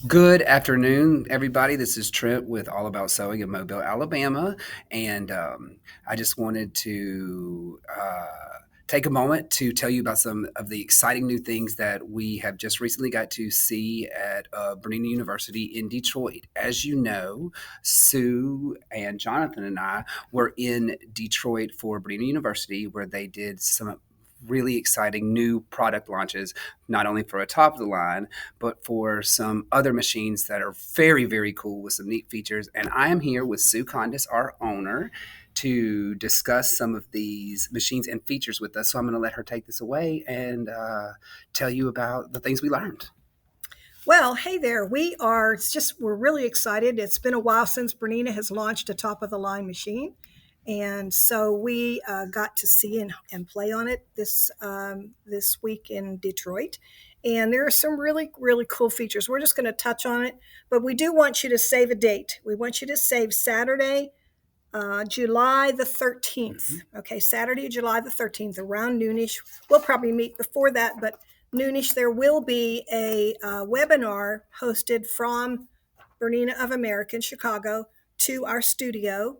Good afternoon, everybody. This is Trent with All About Sewing in Mobile, Alabama. And I just wanted to take a moment to tell you about some of the exciting new things that we have just recently got to see at Bernina University in Detroit. As you know, Sue and Jonathan and I were in Detroit for Bernina University, where they did some really exciting new product launches, not only for a top of the line, but for some other machines that are very, very cool with some neat features. And I am here with Sue Condis, our owner, to discuss some of these machines and features with us. So I'm going to let her take this away and tell you about the things we learned. Well, hey there. We're really excited. It's been a while since Bernina has launched a top of the line machine. And so we got to see and play on it this week in Detroit. And there are some really, really cool features. We're just going to touch on it, but we do want you to save a date. We want you to save Saturday, July the 13th. Okay, Saturday, July the 13th, around noonish. We'll probably meet before that, but noonish, there will be a webinar hosted from Bernina of America in Chicago to our studio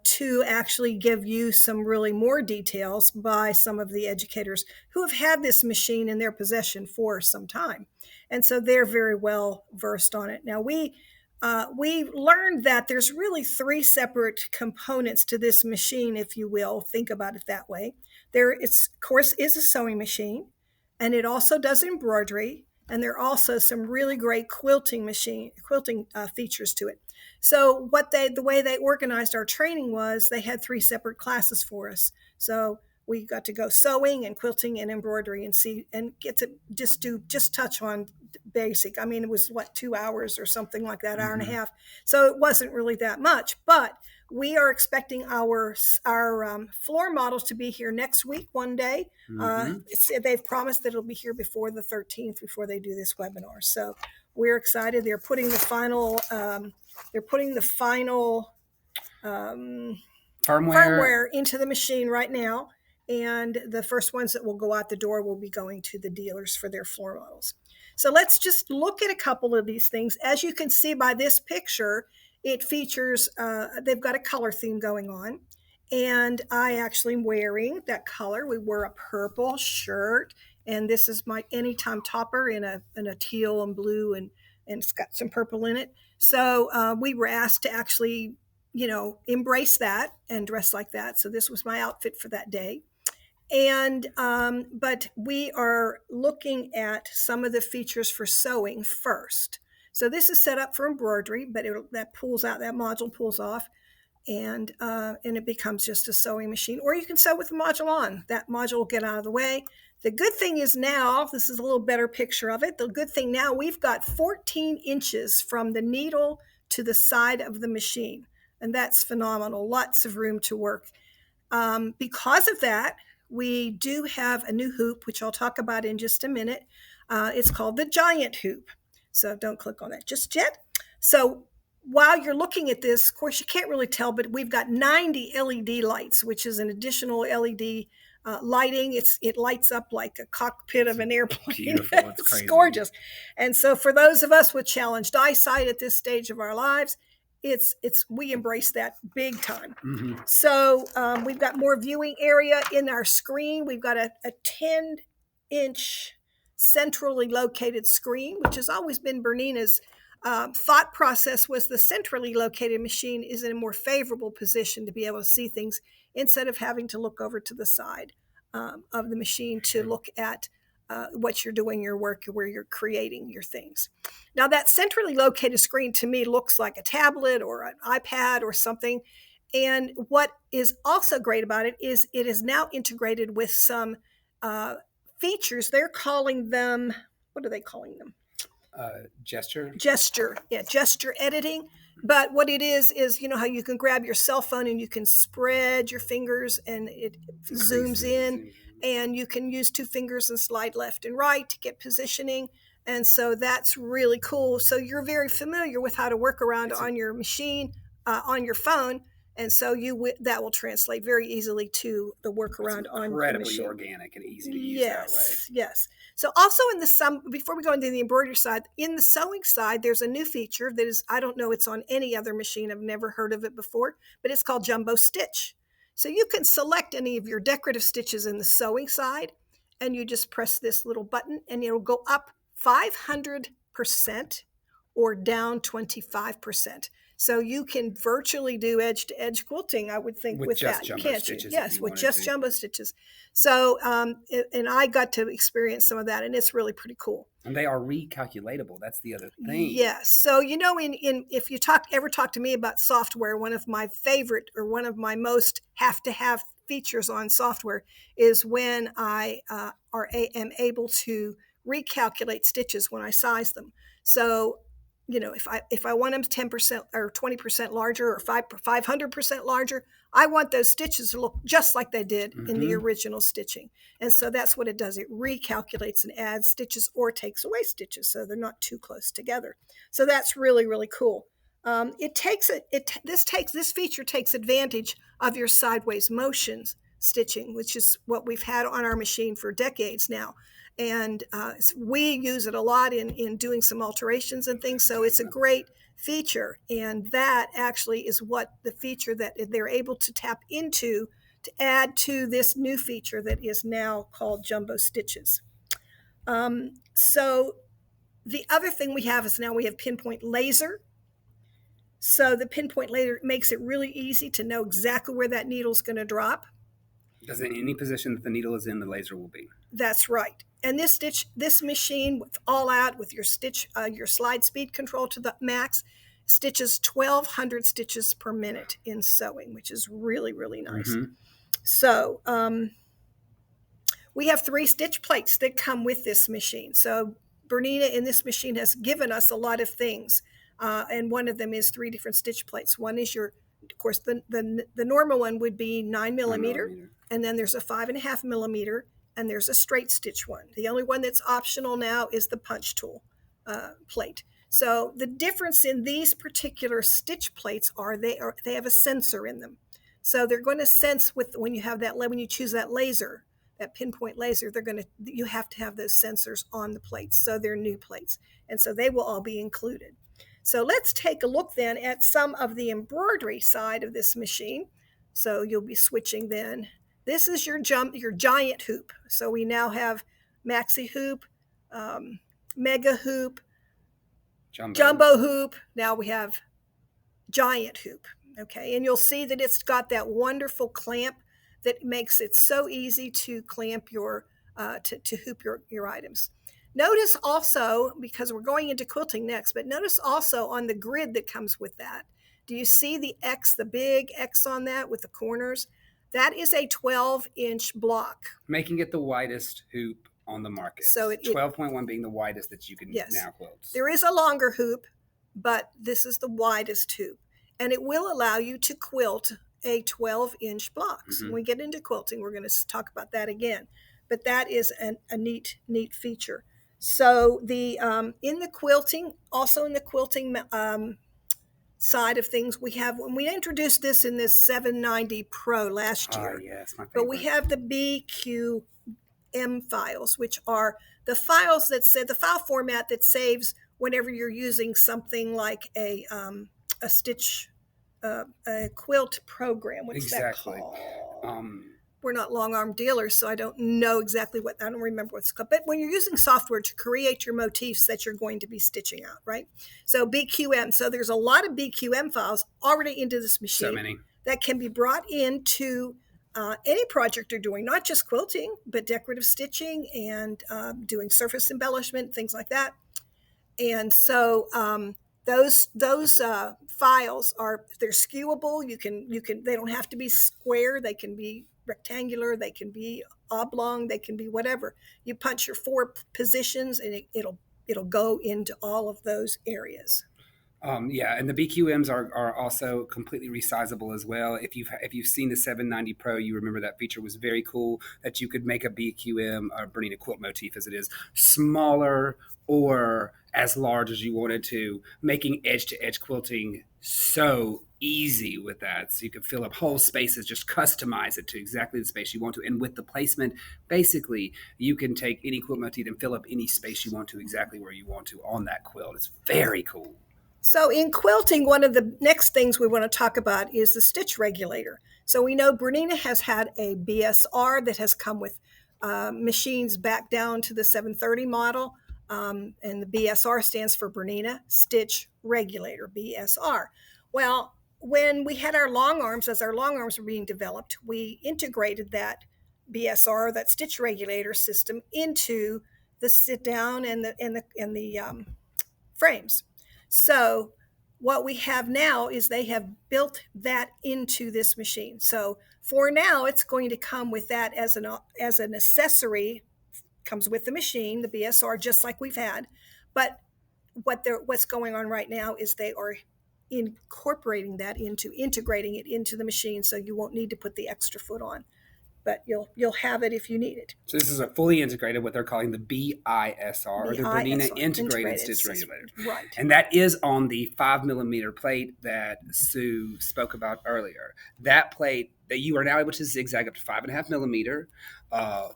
to actually give you some really more details by some of the educators who have had this machine in their possession for some time. And so they're very well versed on it. Now, we learned that there's really three separate components to this machine, if you will. Think about it that way. Of course, is a sewing machine, and it also does embroidery, and there are also some really great quilting features to it. So the way they organized our training was they had three separate classes for us. So we got to go sewing and quilting and embroidery and see and get to just touch on basic. I mean, it was 2 hours or something like that, hour and a half. So it wasn't really that much, but we are expecting our floor models to be here next week, one day. They've promised that it'll be here before the 13th, before they do this webinar. So we're excited. They're putting the final firmware into the machine right now. And the first ones that will go out the door will be going to the dealers for their floor models. So let's just look at a couple of these things. As you can see by this picture, it features, they've got a color theme going on. And I actually am wearing that color. We wore a purple shirt, and this is my anytime topper in a teal and blue, and it's got some purple in it. So we were asked to actually, embrace that and dress like that. So this was my outfit for that day. And but we are looking at some of the features for sewing first. So this is set up for embroidery, but that module pulls off, and it becomes just a sewing machine. Or you can sew with the module on. That module will get out of the way. The good thing is now, this is a little better picture of it. The good thing now, we've got 14 inches from the needle to the side of the machine, and that's phenomenal. Lots of room to work. Because of that, we do have a new hoop, which I'll talk about in just a minute. It's called the Giant Hoop. So don't click on that just yet. So while you're looking at this, of course, you can't really tell, but we've got 90 LED lights, which is an additional LED lighting. It lights up like a cockpit of an airplane. Beautiful. It's crazy. Gorgeous. And so for those of us with challenged eyesight at this stage of our lives, we embrace that big time. So we've got more viewing area in our screen. We've got a 10-inch centrally located screen, which has always been Bernina's thought process. Was the centrally located machine is in a more favorable position to be able to see things instead of having to look over to the side of the machine to look at what you're doing, your work, where you're creating your things. Now, that centrally located screen to me looks like a tablet or an iPad or something. And what is also great about it is it is now integrated with some features. They're calling them, what are they calling them? Gesture. Gesture editing. But what it is how you can grab your cell phone and you can spread your fingers and it zooms in, and you can use two fingers and slide left and right to get positioning. And so that's really cool. So you're very familiar with how to work around on your machine, on your phone. And so that will translate very easily to the It's workaround on the incredibly machine. organic and easy to use that way. Yes, yes. So also in before we go into the embroidery side, in the sewing side, there's a new feature that is, I don't know, it's on any other machine. I've never heard of it before, but it's called jumbo stitch. So you can select any of your decorative stitches in the sewing side, and you just press this little button, and it'll go up 500% or down 25%. So you can virtually do edge to edge quilting, I would think, with just that, jumbo can't you? stitches if Yes, you with wanted just to. jumbo stitches. So, and I got to experience some of that, and it's really pretty cool. And they are recalculatable. That's the other thing. Yes. So in if you ever talk to me about software, one of my favorite or one of my most have to have features on software is when I am able to recalculate stitches when I size them. So if I want them 10% or 20% larger or 500% larger, I want those stitches to look just like they did in the original stitching. And so that's what it does. It recalculates and adds stitches or takes away stitches, so they're not too close together. So that's really, really cool. This feature takes advantage of your sideways motions stitching, which is what we've had on our machine for decades now. And we use it a lot in doing some alterations and things. So it's a great feature. And that actually is what the feature that they're able to tap into to add to this new feature that is now called jumbo stitches. So the other thing we have is now we have pinpoint laser. So the pinpoint laser makes it really easy to know exactly where that needle is going to drop. Because in any position that the needle is in, the laser will be. That's right. And this machine with all out with your your slide speed control to the max, stitches 1,200 stitches per minute in sewing, which is really, really nice. So we have 3 stitch plates that come with this machine. So Bernina in this machine has given us a lot of things. And one of them is 3 different stitch plates. One is of course, the normal one would be 9mm, and then there's a 5.5mm, and there's a straight stitch one. The only one that's optional now is the punch tool plate. So the difference in these particular stitch plates they have a sensor in them. So they're going to sense when you choose that laser, that pinpoint laser, you have to have those sensors on the plates. So they're new plates, and so they will all be included. So let's take a look then at some of the embroidery side of this machine. So you'll be switching then. This is your giant hoop. So we now have maxi hoop, mega hoop, jumbo hoop. Now we have giant hoop. Okay, and you'll see that it's got that wonderful clamp that makes it so easy to clamp to hoop your items. Notice also, because we're going into quilting next, but notice also on the grid that comes with that. Do you see the X, the big X on that with the corners? That is a 12-inch block. Making it the widest hoop on the market. So 12.1 being the widest that you can now quilt. There is a longer hoop, but this is the widest hoop. And it will allow you to quilt a 12-inch block. So when we get into quilting, we're going to talk about that again. But that is a neat feature. So in the quilting side of things, when we introduced this in this 790 Pro last year. Yes, my favorite. But we have the BQM files, which are the files that say the file format that saves whenever you're using something like a stitch, a quilt program. What's that called? We're not long arm dealers, so I don't know exactly I don't remember what's called. But when you're using software to create your motifs that you're going to be stitching out, right? So BQM. So there's a lot of BQM files already into this machine. So many. That can be brought into any project you're doing, not just quilting, but decorative stitching and doing surface embellishment, things like that. And so those files they're skewable. They don't have to be square. They can be rectangular. They can be oblong. They can be whatever. You punch your 4 positions, and it'll go into all of those areas. And the BQMs are also completely resizable as well. If you've seen the 790 Pro, you remember that feature was very cool, that you could make a BQM, or Bernina quilt motif as it is, smaller or as large as you wanted to, making edge-to-edge quilting so easy with that. So you can fill up whole spaces, just customize it to exactly the space you want to. And with the placement, basically, you can take any quilt motif and fill up any space you want to exactly where you want to on that quilt. It's very cool. So in quilting, one of the next things we want to talk about is the stitch regulator. So we know Bernina has had a BSR that has come with machines back down to the 730 model. And the BSR stands for Bernina Stitch Regulator, BSR. Well, when we had our long arms, as our long arms were being developed, we integrated that BSR, that stitch regulator system, into the sit down and the frames. So what we have now is they have built that into this machine. So for now, it's going to come with that as an accessory, comes with the machine, the BSR, just like we've had. But what's going on right now is they are integrating it into the machine, so you won't need to put the extra foot on, but you'll have it if you need it. So this is a fully integrated, what they're calling the BISR, or the Bernina Integrated Stitch Regulator. Right. And that is on the 5 millimeter plate that Sue spoke about earlier. That plate that you are now able to zigzag up to 5.5 millimeter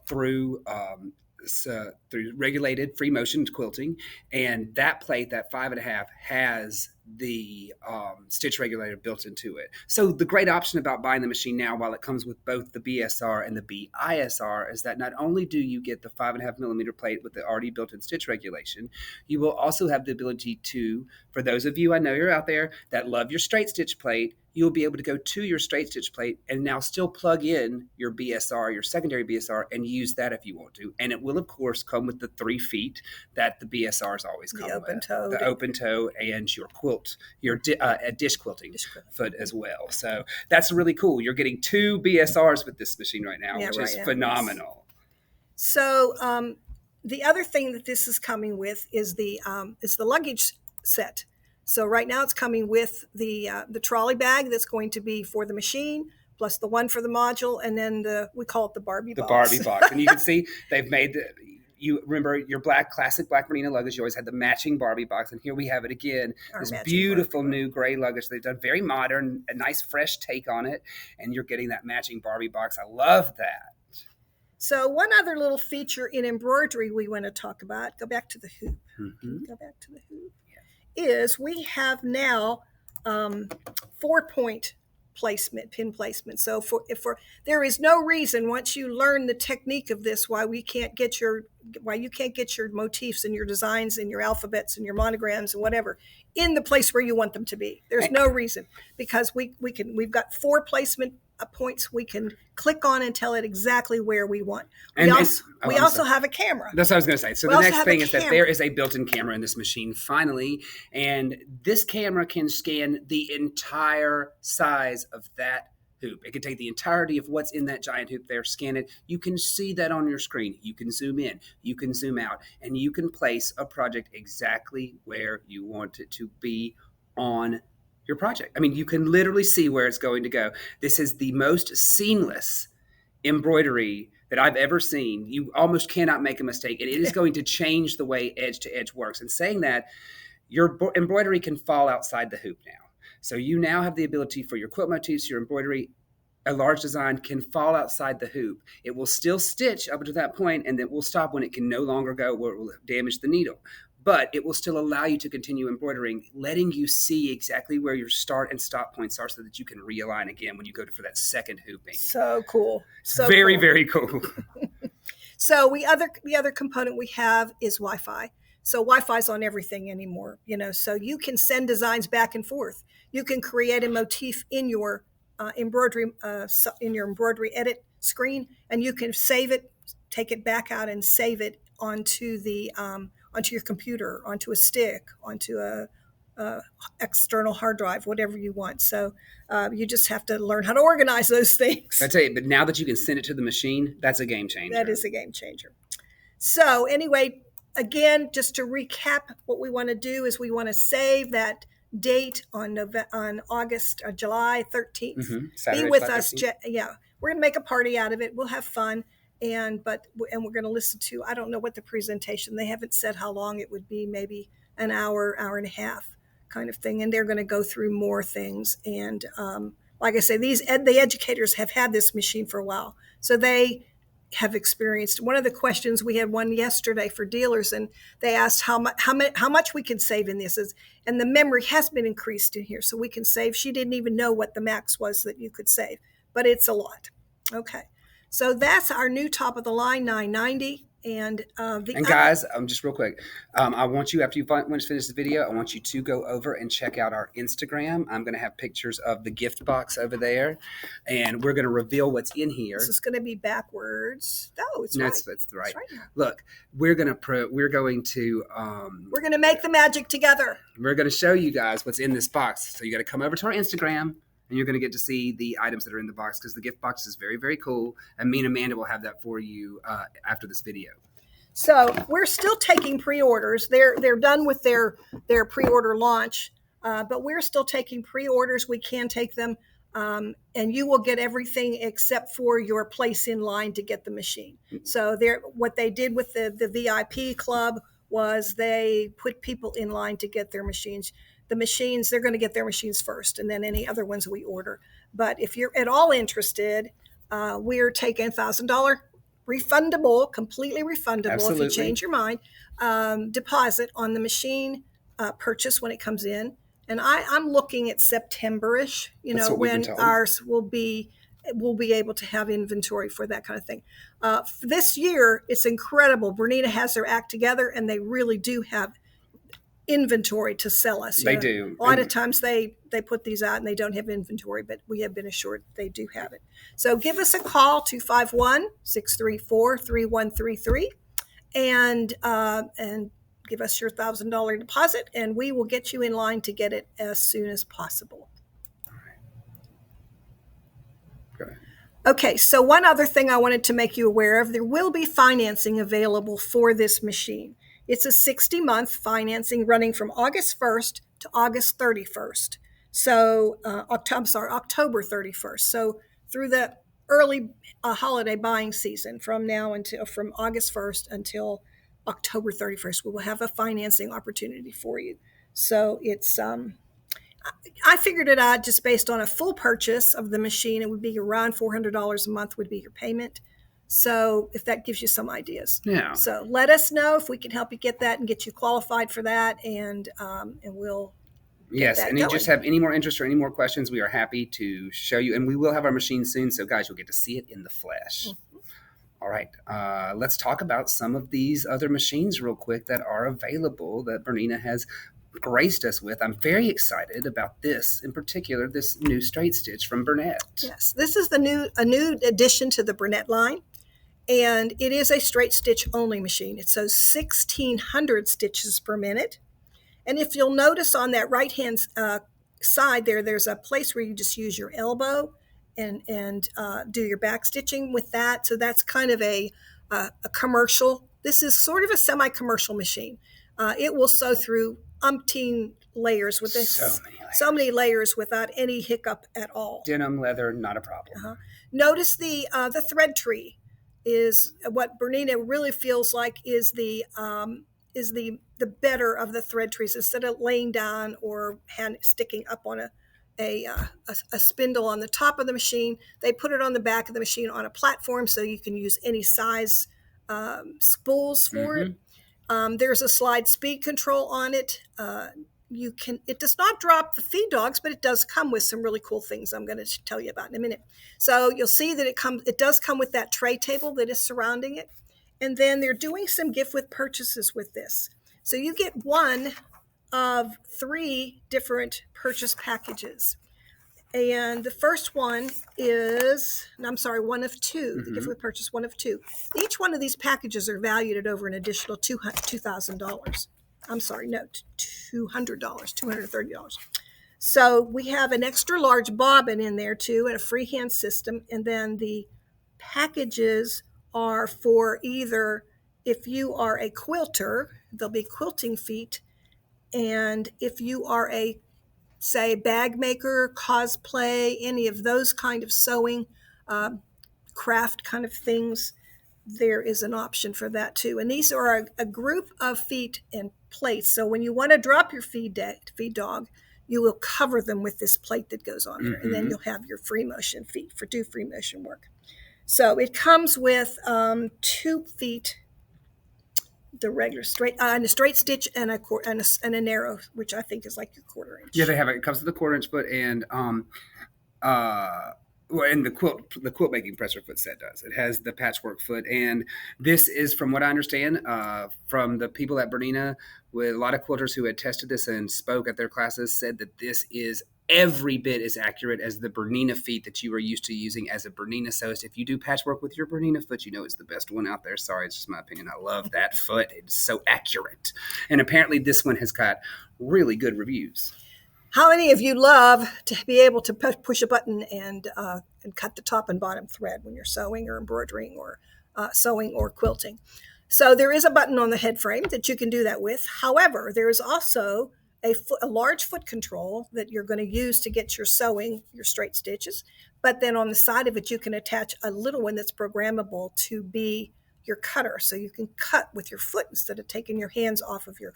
through regulated free motion quilting, and that plate, that 5.5, has the stitch regulator built into it. So the great option about buying the machine now, while it comes with both the BSR and the BISR, is that not only do you get the 5.5 millimeter plate with the already built-in stitch regulation, you will also have the ability to, for those of you I know you're out there that love your straight stitch plate, you'll be able to go to your straight stitch plate and now still plug in your BSR, your secondary BSR, and use that if you want to. And it will, of course, come with the 3 feet that the BSRs always come with. The open toe and your quilt, your dish quilting foot as well. So that's really cool. You're getting 2 BSRs with this machine right now, which is phenomenal. So the other thing that this is coming with is the luggage set. So right now it's coming with the trolley bag that's going to be for the machine, plus the one for the module, and then we call it the Barbie box. The Barbie box. And you can see they've made you remember your classic black Bernina luggage, you always had the matching Barbie box, and here we have it again. This beautiful new gray luggage they've done, very modern, a nice fresh take on it, and you're getting that matching Barbie box. I love that. So one other little feature in embroidery we want to talk about, go back to the hoop. Mm-hmm. Go back to the hoop. Is we have now 4-point placement, pin placement. So there is no reason, once you learn the technique of this, why you can't get your motifs and your designs and your alphabets and your monograms and whatever in the place where you want them to be. There's no reason, because we've got 4 placement points we can click on and tell it exactly where we want. We also have a camera. That's what I was going to say. So the next thing is that there is a built-in camera in this machine, finally, and this camera can scan the entire size of that hoop. It can take the entirety of what's in that giant hoop there, scan it. You can see that on your screen. You can zoom in, you can zoom out, and you can place a project exactly where you want it to be on your project. I mean, you can literally see where it's going to go. This is the most seamless embroidery that I've ever seen. You almost cannot make a mistake, and it is going to change the way edge to edge works. And saying that, your embroidery can fall outside the hoop now. So you now have the ability for your quilt motifs, your embroidery, a large design can fall outside the hoop. It will still stitch up to that point, and it will stop when it can no longer go, where it will damage the needle. But it will still allow you to continue embroidering, letting you see exactly where your start and stop points are so that you can realign again when you go for that second hooping. So cool. So very, cool. Very cool. So the other component we have is Wi-Fi. So Wi-Fi's on everything anymore, so you can send designs back and forth. You can create a motif in your embroidery edit screen, and you can save it, take it back out and save it onto your computer, onto a stick, onto a external hard drive, whatever you want. So you just have to learn how to organize those things. I tell you, but now that you can send it to the machine, that's a game changer. That is a game changer. So anyway, again, just to recap, what we want to do is we want to save that date on July 13th. Mm-hmm. Saturday, be with July us. 13th. Yeah, we're going to make a party out of it. We'll have fun. And we're going to listen to, I don't know what the presentation, they haven't said how long it would be, maybe an hour, hour and a half. kind of thing. And they're going to go through more things. And like I say, the educators have had this machine for a while, so they have experienced. One of the questions, we had one yesterday for dealers, and they asked how much we can save in this. And the memory has been increased in here, so we can save. She didn't even know what the max was that you could save, but it's a lot. Okay, so that's our new top of the line 990. And guys, just real quick, I want you, after you finish this video, I want you to go over and check out our Instagram. I'm going to have pictures of the gift box over there, and we're going to reveal what's in here. This is going to be backwards. Oh, it's right. That's right. Look, we're going to make the magic together. We're going to show you guys what's in this box. So you got to come over to our Instagram, and you're going to get to see the items that are in the box, because the gift box is very, very cool. And me and Amanda will have that for you after this video. So we're still taking pre-orders. They're done with their pre-order launch, but we're still taking pre-orders. We can take them, and you will get everything except for your place in line to get the machine. So what they did with the VIP club was they put people in line to get their machines. The machines, they're going to get their machines first, and then any other ones we order. But if you're at all interested, we're taking $1,000 refundable, completely refundable. Absolutely. If you change your mind, deposit on the machine purchase when it comes in. And I'm looking at September-ish, when ours will be able to have inventory for that kind of thing. This year, it's incredible. Bernina has their act together, and they really do have inventory to sell us. They do. A lot of times they put these out and they don't have inventory, but we have been assured they do have it. So give us a call, 251-634-3133, and give us your $1,000 deposit, and we will get you in line to get it as soon as possible. All right. Go ahead. Okay, so one other thing I wanted to make you aware of, there will be financing available for this machine. It's a 60-month financing running from August 1st to August 31st. So, October 31st. So through the early holiday buying season, from August 1st until October 31st, we will have a financing opportunity for you. So it's, I figured it out just based on a full purchase of the machine. It would be around $400 a month would be your payment. So if that gives you some ideas. Yeah. So let us know if we can help you get that and get you qualified for that, and we'll Yes, and you just have any more interest or any more questions, we are happy to show you. And we will have our machine soon, so guys, you'll get to see it in the flesh. Mm-hmm. All right, let's talk about some of these other machines real quick that are available that Bernina has graced us with. I'm very excited about this, in particular, this new straight stitch from Bernette. Yes, this is a new addition to the Bernette line. And it is a straight stitch only machine. It says 1,600 stitches per minute. And if you'll notice on that right-hand side there's a place where you just use your elbow and do your back stitching with that. So that's kind of a commercial. This is sort of a semi-commercial machine. It will sew through umpteen layers with this. So many layers without any hiccup at all. Denim, leather, not a problem. Uh-huh. Notice the thread tree is what Bernina really feels like is the better of the thread trees. Instead of laying down or sticking up on a spindle on the top of the machine, they put it on the back of the machine on a platform, so you can use any size spools for it. There's a slide speed control on it. It does not drop the feed dogs, but it does come with some really cool things I'm going to tell you about in a minute. So you'll see that it does come with that tray table that is surrounding it. And then they're doing some gift with purchases with this. So you get one of 3 different purchase packages. And the first one is, one of 2, mm-hmm. The gift with purchase, one of 2. Each one of these packages are valued at over an additional $2,000. I'm sorry, no, $200, $230. So we have an extra large bobbin in there too, and a freehand system. And then the packages are for either, if you are a quilter, there'll be quilting feet. And if you are a, say, bag maker, cosplay, any of those kind of sewing, craft kind of things, there is an option for that too. And these are a group of feet and plates. So when you want to drop your feed dog, you will cover them with this plate that goes on there, and then you'll have your free motion feet for do free motion work. So it comes with 2 feet, the regular straight and a straight stitch and a narrow, which I think is like your 1/4 inch. Yeah, they have it. It comes with a 1/4 inch foot and well, and the quilt making presser foot set does. It has the patchwork foot, and this is, from what I understand, from the people at Bernina, with a lot of quilters who had tested this and spoke at their classes, said that this is every bit as accurate as the Bernina feet that you are used to using as a Bernina sewist. If you do patchwork with your Bernina foot, you know it's the best one out there. Sorry, it's just my opinion. I love that foot. It's so accurate, and apparently this one has got really good reviews. How many of you love to be able to push a button and cut the top and bottom thread when you're sewing or embroidering or sewing or quilting? So there is a button on the head frame that you can do that with. However, there is also a large foot control that you're going to use to get your sewing, your straight stitches. But then on the side of it, you can attach a little one that's programmable to be your cutter. So you can cut with your foot instead of taking your hands off of your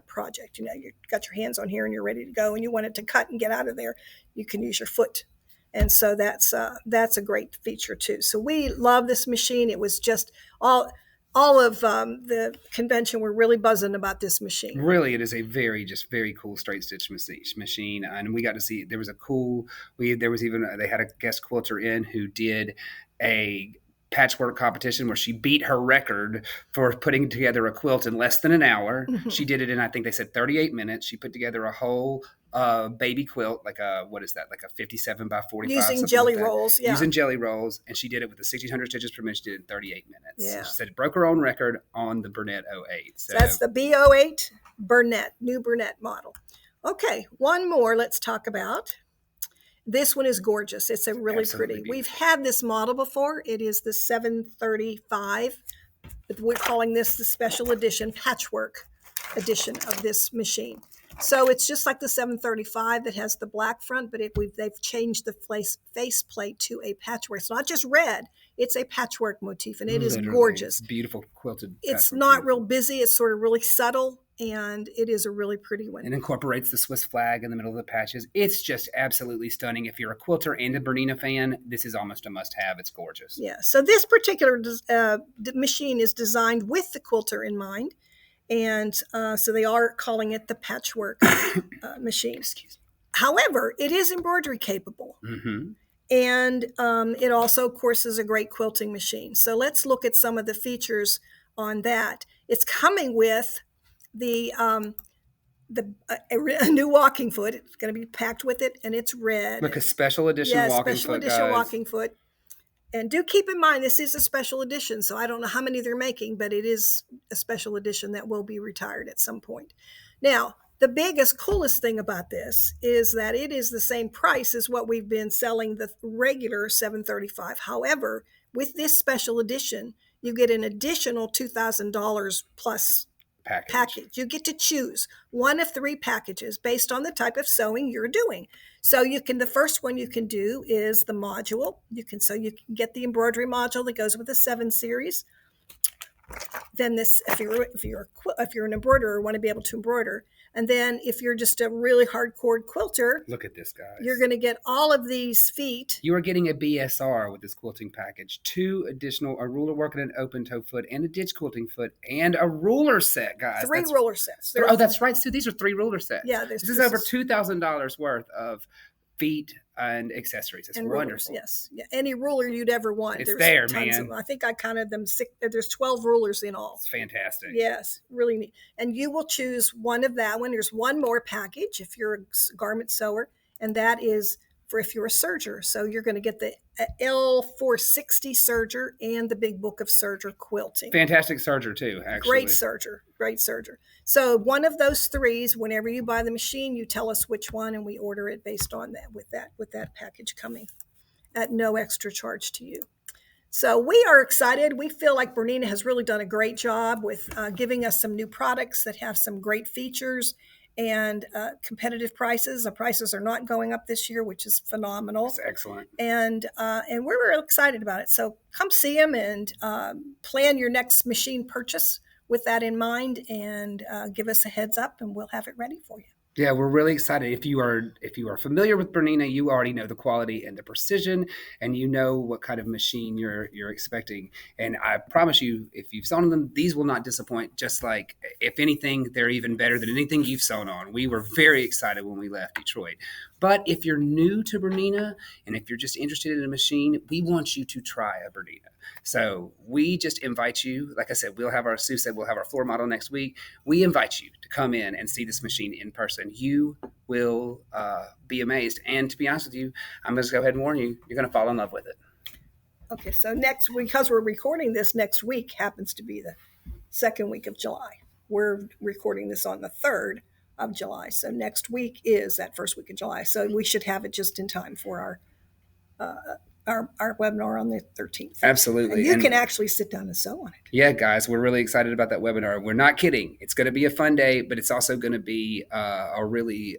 project. You know, you've got your hands on here and you're ready to go and you want it to cut and get out of there, you can use your foot. And so that's a great feature too. So we love this machine. It was just all of the convention were really buzzing about this machine. Really, it is a very cool straight stitch machine, and we got to see. There was they had a guest quilter in who did a patchwork competition where she beat her record for putting together a quilt in less than an hour. Mm-hmm. She did it in, I think they said 38 minutes. She put together a whole baby quilt, like a 57 by 45. Using jelly rolls, yeah. Using jelly rolls, and she did it with the 1,600 stitches per minute. She did it in 38 minutes. Yeah. She said it broke her own record on the Bernette 08. So that's the B08 Bernette, new Bernette model. Okay, one more let's talk about. This one is gorgeous. It's a really pretty. Beautiful. We've had this model before. It is the 735. But we're calling this the special edition, patchwork edition of this machine. So it's just like the 735 that has the black front, but they've changed the face plate to a patchwork. It's not just red. It's a patchwork motif, and it is gorgeous. It's beautiful quilted. It's not real busy. It's sort of really subtle. And it is a really pretty one. It incorporates the Swiss flag in the middle of the patches. It's just absolutely stunning. If you're a quilter and a Bernina fan, this is almost a must-have. It's gorgeous. Yeah. So this particular machine is designed with the quilter in mind. And so they are calling it the patchwork machine. Excuse me. However, it is embroidery capable. Mm-hmm. And it also, of course, is a great quilting machine. So let's look at some of the features on that. It's coming with a new walking foot. It's going to be packed with it, and it's red. Look, a special edition walking foot, special edition walking foot. And do keep in mind, this is a special edition, so I don't know how many they're making, but it is a special edition that will be retired at some point. Now, the biggest, coolest thing about this is that it is the same price as what we've been selling the regular 735. However, with this special edition, you get an additional $2,000 plus package. You get to choose one of 3 packages based on the type of sewing you're doing. So the first one you can do is the module. You can get the embroidery module that goes with the 7 series. Then if you're an embroiderer, want to be able to embroider. And then if you're just a really hardcore quilter, look at this, guys. You're going to get all of these feet. You are getting a BSR with this quilting package, a ruler work and an open toe foot, and a ditch quilting foot, and a ruler set, guys. 3 ruler sets. That's right. So these are 3 ruler sets. Yeah, this is over $2,000 worth of feet and accessories. It's wonderful. Rulers, yes. Yeah. Any ruler you'd ever want. It's there, man. I think I counted them 6. There's 12 rulers in all. It's fantastic. Yes, really neat. And you will choose one of that one. There's one more package if you're a garment sewer, and that is for if you're a serger. So you're going to get the L460 serger and the Big Book of Serger quilting. Fantastic serger too, actually. Great serger. So one of those 3s, whenever you buy the machine, you tell us which one, and we order it based on that with that package coming at no extra charge to you. So we are excited. We feel like Bernina has really done a great job with giving us some new products that have some great features and competitive prices. The prices are not going up this year, which is phenomenal. That's excellent. And we're real excited about it. So come see them and plan your next machine purchase with that in mind and give us a heads up, and we'll have it ready for you. Yeah, we're really excited. If you are familiar with Bernina, you already know the quality and the precision, and you know what kind of machine you're expecting. And I promise you, if you've sewn them, these will not disappoint. Just like, if anything, they're even better than anything you've sewn on. We were very excited when we left Detroit. But if you're new to Bernina, and if you're just interested in a machine, we want you to try a Bernina. So we just invite you. Like I said, Sue said we'll have our floor model next week. We invite you to come in and see this machine in person. You will be amazed. And to be honest with you, I'm going to go ahead and warn you, you're going to fall in love with it. Okay, so next, because we're recording this next week, happens to be the second week of July. We're recording this on the 3rd of July. So next week is that first week of July. So we should have it just in time for our webinar on the 13th. Absolutely. And you can actually sit down and sew on it. Yeah, guys, we're really excited about that webinar. We're not kidding. It's going to be a fun day, but it's also going to be a really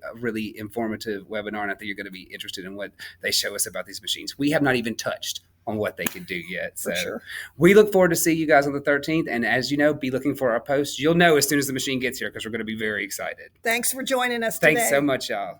informative webinar. And I think you're going to be interested in what they show us about these machines. We have not even touched on what they can do yet. So sure. We look forward to see you guys on the 13th. And as you know, be looking for our posts. You'll know as soon as the machine gets here, because we're going to be very excited. Thanks for joining us today. Thanks so much, y'all.